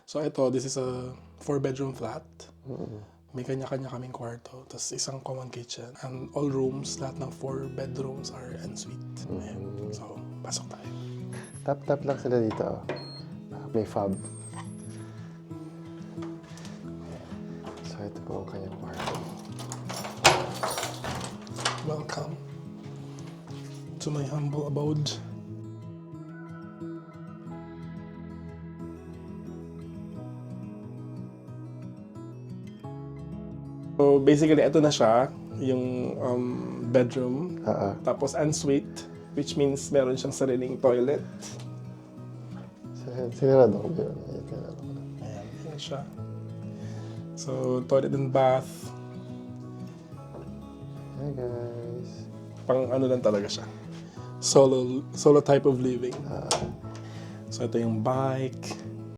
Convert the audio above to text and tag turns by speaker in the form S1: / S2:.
S1: So ito, this is a 4-bedroom flat. May kanya-kanya kaming kwarto, tapos isang common kitchen. And all rooms, lahat ng 4 bedrooms are ensuite. Ayan. So, pasok tayo.
S2: Tap lang sila dito. May fob. So ito po ang kanyang kwarto.
S1: Welcome to my humble abode. So basically, ito na siya, yung bedroom. Tapos ensuite, which means meron siyang sariling toilet.
S2: Sinarado ko yun.
S1: Ayan, yun siya. So, toilet and bath.
S2: Hi guys.
S1: Pang ano lang talaga siya. Solo type of living. So, ito yung bike.